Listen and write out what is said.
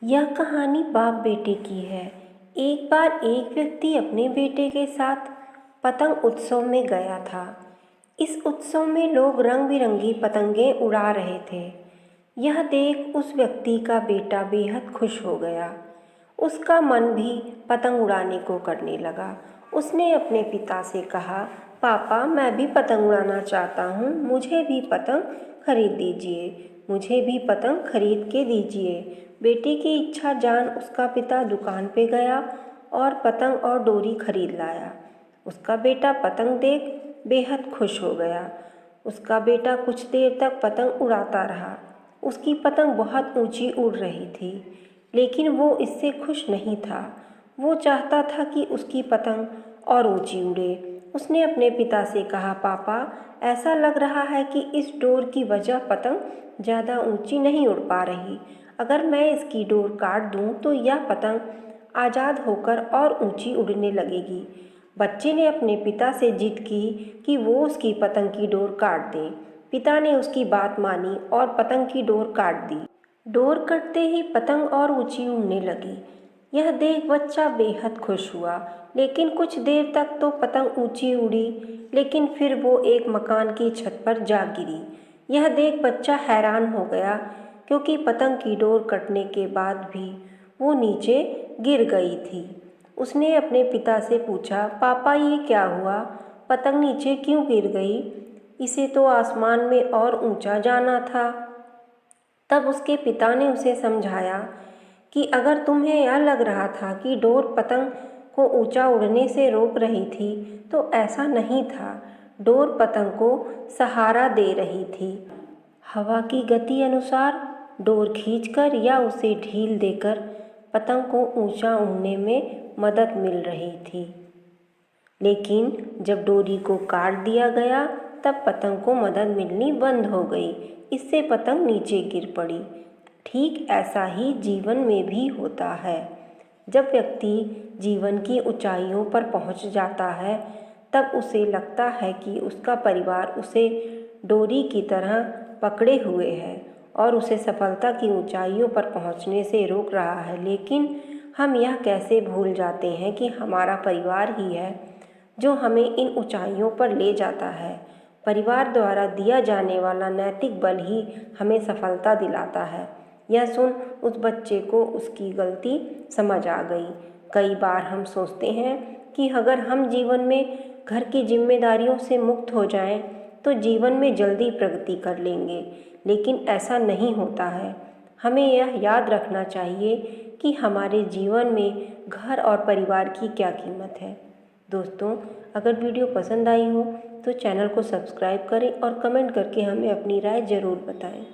यह कहानी बाप बेटे की है। एक बार एक व्यक्ति अपने बेटे के साथ पतंग उत्सव में गया था। इस उत्सव में लोग रंग बिरंगी पतंगें उड़ा रहे थे। यह देख उस व्यक्ति का बेटा बेहद खुश हो गया। उसका मन भी पतंग उड़ाने को करने लगा। उसने अपने पिता से कहा, पापा मैं भी पतंग उड़ाना चाहता हूँ, मुझे भी पतंग खरीद दीजिए, मुझे भी पतंग खरीद के दीजिए। बेटे की इच्छा जान उसका पिता दुकान पे गया और पतंग और डोरी खरीद लाया। उसका बेटा पतंग देख बेहद खुश हो गया। उसका बेटा कुछ देर तक पतंग उड़ाता रहा। उसकी पतंग बहुत ऊंची उड़ रही थी, लेकिन वो इससे खुश नहीं था। वो चाहता था कि उसकी पतंग और ऊंची उड़े। उसने अपने पिता से कहा, पापा ऐसा लग रहा है कि इस डोर की वजह पतंग ज़्यादा ऊंची नहीं उड़ पा रही। अगर मैं इसकी डोर काट दूं तो यह पतंग आज़ाद होकर और ऊंची उड़ने लगेगी। बच्चे ने अपने पिता से जिद की कि वो उसकी पतंग की डोर काट दें। पिता ने उसकी बात मानी और पतंग की डोर काट दी। डोर कटते ही पतंग और ऊंची उड़ने लगी। यह देख बच्चा बेहद खुश हुआ, लेकिन कुछ देर तक तो पतंग ऊंची उड़ी, लेकिन फिर वो एक मकान की छत पर जा गिरी। यह देख बच्चा हैरान हो गया, क्योंकि पतंग की डोर कटने के बाद भी वो नीचे गिर गई थी। उसने अपने पिता से पूछा, पापा ये क्या हुआ? पतंग नीचे क्यों गिर गई? इसे तो आसमान में और ऊंचा जाना था। तब उसके पिता ने उसे समझाया कि अगर तुम्हें यह लग रहा था कि डोर पतंग को ऊंचा उड़ने से रोक रही थी, तो ऐसा नहीं था। डोर पतंग को सहारा दे रही थी। हवा की गति अनुसार डोर खींचकर या उसे ढील देकर पतंग को ऊंचा उड़ने में मदद मिल रही थी। लेकिन जब डोरी को काट दिया गया, तब पतंग को मदद मिलनी बंद हो गई। इससे पतंग नीचे गिर पड़ी। ठीक ऐसा ही जीवन में भी होता है। जब व्यक्ति जीवन की ऊंचाइयों पर पहुंच जाता है, तब उसे लगता है कि उसका परिवार उसे डोरी की तरह पकड़े हुए है और उसे सफलता की ऊंचाइयों पर पहुंचने से रोक रहा है। लेकिन हम यह कैसे भूल जाते हैं कि हमारा परिवार ही है जो हमें इन ऊंचाइयों पर ले जाता है। परिवार द्वारा दिया जाने वाला नैतिक बल ही हमें सफलता दिलाता है। यह सुन उस बच्चे को उसकी गलती समझ आ गई। कई बार हम सोचते हैं कि अगर हम जीवन में घर की जिम्मेदारियों से मुक्त हो जाएं, तो जीवन में जल्दी प्रगति कर लेंगे, लेकिन ऐसा नहीं होता है। हमें यह याद रखना चाहिए कि हमारे जीवन में घर और परिवार की क्या कीमत है। दोस्तों, अगर वीडियो पसंद आई हो तो चैनल को सब्सक्राइब करें और कमेंट करके हमें अपनी राय ज़रूर बताएं।